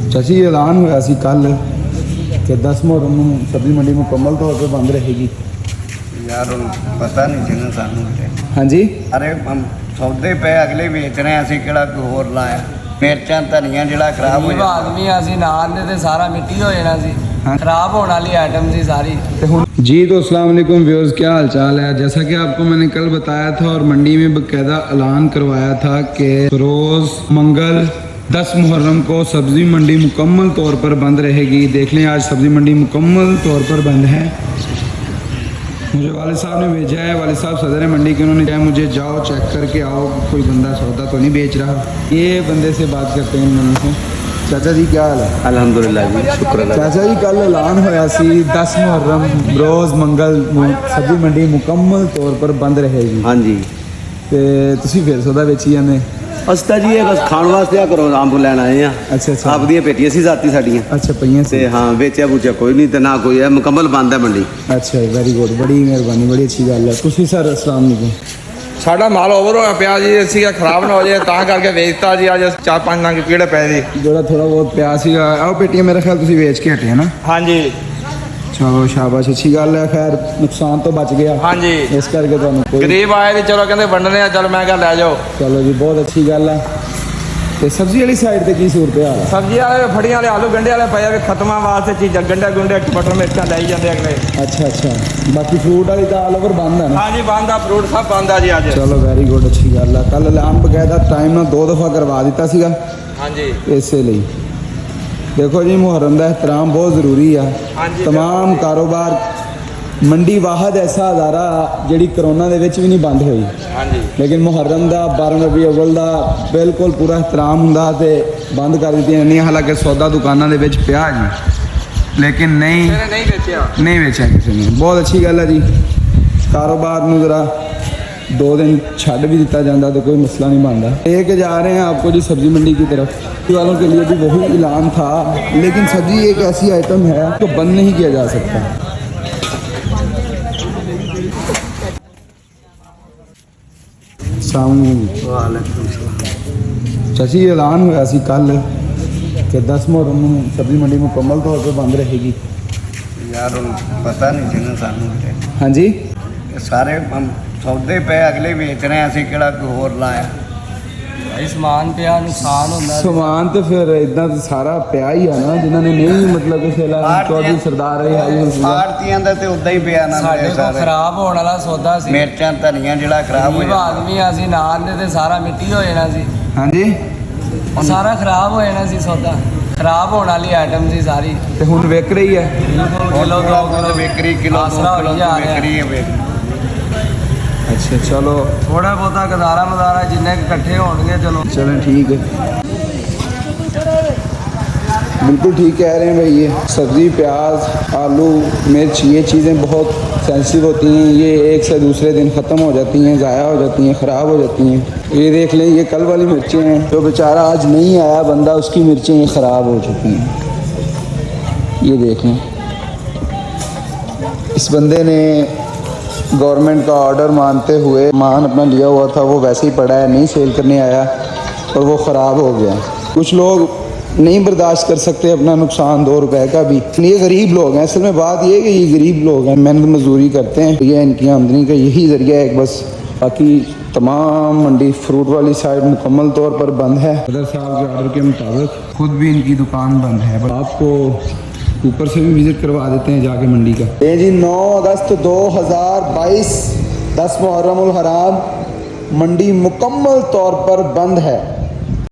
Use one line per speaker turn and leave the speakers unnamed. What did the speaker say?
चाची ऐलान होया सी कल कि 10 मुहर्रम नूं सब्जी मंडी मुकम्मल तौर पर बंद रहेगी।
यार पता नहीं जिन्हें सानू
हाँ जी,
अरे हम सौदे पे अगले बेच रहे हैं, असं किहड़ा कोई होर लाया। मिर्चां धनिया जिहड़ा खराब हो जाता
आदमी असीं नाल दे ते सारा मिट्टी हो जाना सी, खराब होने वाली आइटम सी सारी।
जी तो अस्सलाम वालेकुम व्यूअर्स, क्या हाल चाल है। जैसा कि आपको मैंने कल बताया था और मंडी में बाकायदा ऐलान करवाया था कि रोज़ मंगल 10 मुहर्रम को सब्ज़ी मंडी मुकम्मल तौर पर बंद रहेगी। देख लें आज सब्ज़ी मंडी मुकम्मल तौर पर बंद है। मुझे वाले साहब ने भेजा है, वाले साहब सदर मंडी के, उन्होंने कहा मुझे जाओ चेक करके आओ कोई बंदा सौदा तो नहीं बेच रहा। ये बंदे से बात करते हैं इन बंदों से। चाचा जी क्या हाल है?
अल्हम्दुलिल्लाह जी, शुक्र अल्लाह।
चाचा जी कल ऐलान होया सी 10 मुहर्रम रोज़ मंगल सब्जी मंडी मुकम्मल तौर पर बंद रहेगी।
हाँ जी,
ते तुसी फिर सौदा बेची जाने?
असता जी ये बस खाण वास्ते आ करो अंब लैन आए हैं।
अच्छा अच्छा,
आप दी पेटियां सी जाती साड़ियां।
अच्छा पईयां
ते हाँ बेचा बूचा कोई नहीं ते ना कोई है, मुकम्मल बंद है मंडी।
अच्छा वेरी गुड, बड़ी मेहरबानी, बड़ी अच्छी गल है। तुसी सर अस्सलाम वालेकुम।
साडा माल ओवर होया पिया जी, ਅਸੀਂ ਖਰਾਬ ਨਾ ਹੋ ਜਾਏ ਤਾਂ ਕਰਕੇ ਵੇਚਤਾ ਜੀ। ਅੱਜ 4-5 ਨੰਗ ਕਿਹੜੇ ਪਏ ਜੀ।
ਜਿਹੜਾ ਥੋੜਾ ਬਹੁਤ ਪਿਆ ਸੀਗਾ ਆਹ ਪੇਟੀਆਂ ਮੇਰੇ ਖਿਆਲ ਤੁਸੀਂ ਵੇਚ ਕੇ ਹਟੇ ਨਾ?
ਹਾਂਜੀ
ਚਲੋ ਸ਼ਾਬਾਸ਼, ਅੱਛੀ ਗੱਲ ਹੈ। ਖੈਰ ਨੁਕਸਾਨ ਤੋਂ ਬਚ ਗਿਆ।
ਹਾਂਜੀ,
ਇਸ ਕਰਕੇ ਤੁਹਾਨੂੰ ਕੋਈ
ਗਰੀਬ ਆਏ ਜੀ, ਚਲੋ ਕਹਿੰਦੇ ਵੰਡਣੇ ਆ, ਚਲ ਮੈਂ ਕਿਹਾ ਲੈ ਜਾਓ।
ਚਲੋ ਜੀ ਬਹੁਤ ਅੱਛੀ ਗੱਲ ਹੈ। ਤੇ ਸਬਜ਼ੀ ਵਾਲੀ ਸਾਈਡ ਤੇ ਕੀ ਸੂਰਤ ਹਾਲ ਹੈ?
ਸਬਜ਼ੀ ਵਾਲੇ ਫੜੀਆਂ ਵਾਲੇ ਆਲੂ ਗੰਢੇ ਵਾਲੇ ਪਏ ਆ ਵੀ ਖਤਮਾਂ ਵਾਸਤੇ ਚੀਜ਼ਾਂ, ਗੰਢੇ ਗੁੰਡੇ ਬਟਰ ਮਿਰਚਾਂ ਲਈ ਜਾਂਦੇ ਅਗਲੇ।
ਅੱਛਾ ਅੱਛਾ, ਬਾਕੀ ਫਰੂਟ ਵਾਲੀ ਤਾਂ ਆਲ ਓਵਰ ਬੰਦ ਹੈ ਨਾ?
ਹਾਂਜੀ ਬੰਦ ਆ, ਫਰੂਟ ਸਭ ਬੰਦ ਆ ਜੀ ਅੱਜ।
ਚਲੋ ਵੈਰੀ ਗੁੱਡ, ਅੱਛੀ ਗੱਲ ਹੈ। ਕੱਲ ਐਲਾਨ ਬਕਾਇਦਾ ਟਾਈਮ ਨਾਲ 2 ਦਫਾ ਕਰਵਾ ਦਿੱਤਾ ਸੀਗਾ।
ਹਾਂਜੀ
ਇਸੇ ਲਈ ਦੇਖੋ ਜੀ ਮੁਹर्रम ਦਾ ਇਹਤਰਾਮ ਬਹੁਤ ਜ਼ਰੂਰੀ ਆ।
ਹਾਂਜੀ,
तमाम ਕਾਰੋਬਾਰ ਮੰਡੀ ਵਾਹਦ ਐਸਾ ਅਦਾਰਾ ਜਿਹੜੀ ਕਰੋਨਾ ਦੇ ਵਿੱਚ ਵੀ ਨਹੀਂ ਬੰਦ ਹੋਈ,
ਹਾਂਜੀ
ਲੇਕਿਨ ਮੁਹर्रम ਦਾ 12 ਰਬੀ ਅਵਲ ਦਾ ਬਿਲਕੁਲ ਪੂਰਾ ਇਹਤਰਾਮ ਹੁੰਦਾ ਤੇ ਬੰਦ ਕਰ ਦਿੱਤੀਆਂ ਜਾਂਦੀਆਂ। ਹਾਲਾਂਕਿ ਸੌਦਾ ਦੁਕਾਨਾਂ ਦੇ ਵਿੱਚ ਪਿਆ ਜੀ, ਲੇਕਿਨ ਨਹੀਂ ਵੇਚਿਆ ਕਿਸੇ ਨੇ। ਬਹੁਤ ਅੱਛੀ ਗੱਲ ਹੈ ਜੀ। ਕਾਰੋਬਾਰ ਨੂੰ ਜ਼ਰਾ 2 दिन छड़ भी दिता जाता तो कोई मसला नहीं बनता। लेके जा रहे हैं आपको जी सब्जी मंडी की तरफ। वालों के लिए भी वही ऐलान था, लेकिन सब्जी एक ऐसी आइटम है तो बंद नहीं किया जा सकता। चाची ऐलान होया सी कल कि 10 मुहर्रम नूं सब्जी मंडी मुकम्मल तौर पर बंद रहेगी।
यार पता नहीं जिन्हें सानू
हाँ जी,
सारे हम सौदे पे अगले बेच रहे हैं, असं किहड़ा कोई होर लाया।
भाई समान पिया नुकसान होंदा।
समान तो फिर इदा सारा पिया ही है ना, जिन्होंने नहीं मतलब कि चौधरी सरदार
आड़तियां दा ते उदा ही पिया ना।
ਸਾਡੇ ਕੋਲ ਖਰਾਬ ਹੋਣ ਵਾਲਾ ਸੌਦਾ ਸੀ।
मिर्चां धनिया जिहड़ा खराब हो
ਗਰੀਬ
जाता।
ਆਦਮੀ ਅਸੀਂ ਨਾਲ ਦੇ ਤੇ ਸਾਰਾ ਮਿੱਟੀ ਹੋ ਜਾਣਾ ਸੀ।
हाँ जी,
ਉਹ ਸਾਰਾ ਖਰਾਬ ਹੋ ਜਾਣਾ ਸੀ ਸੌਦਾ, ਖਰਾਬ ਹੋਣ ਵਾਲੀ ਆਈਟਮ ਸੀ ਸਾਰੀ।
ਤੇ ਹੁਣ ਵਿਕ ਰਹੀ ਹੈ।
Kilo 2 kilo
bakery kilo 2 kilo bakery है बेकरी।
अच्छा चलो,
ਥੋੜਾ ਬਹੁਤਾ ਗਜ਼ਾਰਾ ਮਜ਼ਾਰਾ ਜਿੰਨੇ ਕੁ ਇਕੱਠੇ ਹੋਣਗੇ ਚਲੋ।
चलें ठीक है, बिल्कुल ठीक कह रहे हैं भाई। ये सब्ज़ी प्याज आलू मिर्च ये चीज़ें बहुत सेंसिटिव होती हैं, ये एक से दूसरे दिन ख़त्म हो जाती हैं, ज़ाया हो जाती हैं, ख़राब हो जाती हैं। ये देख लें, ये कल वाली मिर्चें हैं, जो बेचारा आज नहीं आया बंदा उसकी मिर्चें ये ख़राब हो चुकी हैं। ये देख लें, इस बंदे ने गवर्नमेंट का ऑर्डर मानते हुए मान अपना लिया हुआ था, वो वैसे ही पड़ा है, नहीं सेल करने आया और वो ख़राब हो गया। कुछ लोग नहीं बर्दाश्त कर सकते अपना नुकसान 2 रुपए का भी। ये गरीब लोग हैं, असल में बात ये है कि ये गरीब लोग हैं, मेहनत मजदूरी करते हैं, ये इनकी आमदनी का यही ज़रिया है बस। बाकी तमाम मंडी फ्रूट वाली साइड मुकम्मल तौर पर बंद है। सदर साहब के ऑर्डर के मुताबिक खुद भी इनकी दुकान बंद है, बट आपको ऊपर से भी विज़िट करवा देते हैं जाके मंडी का। ये जी 9 अगस्त 2022 10 मुहर्रम उल हराम मंडी मुकम्मल तौर पर बंद है।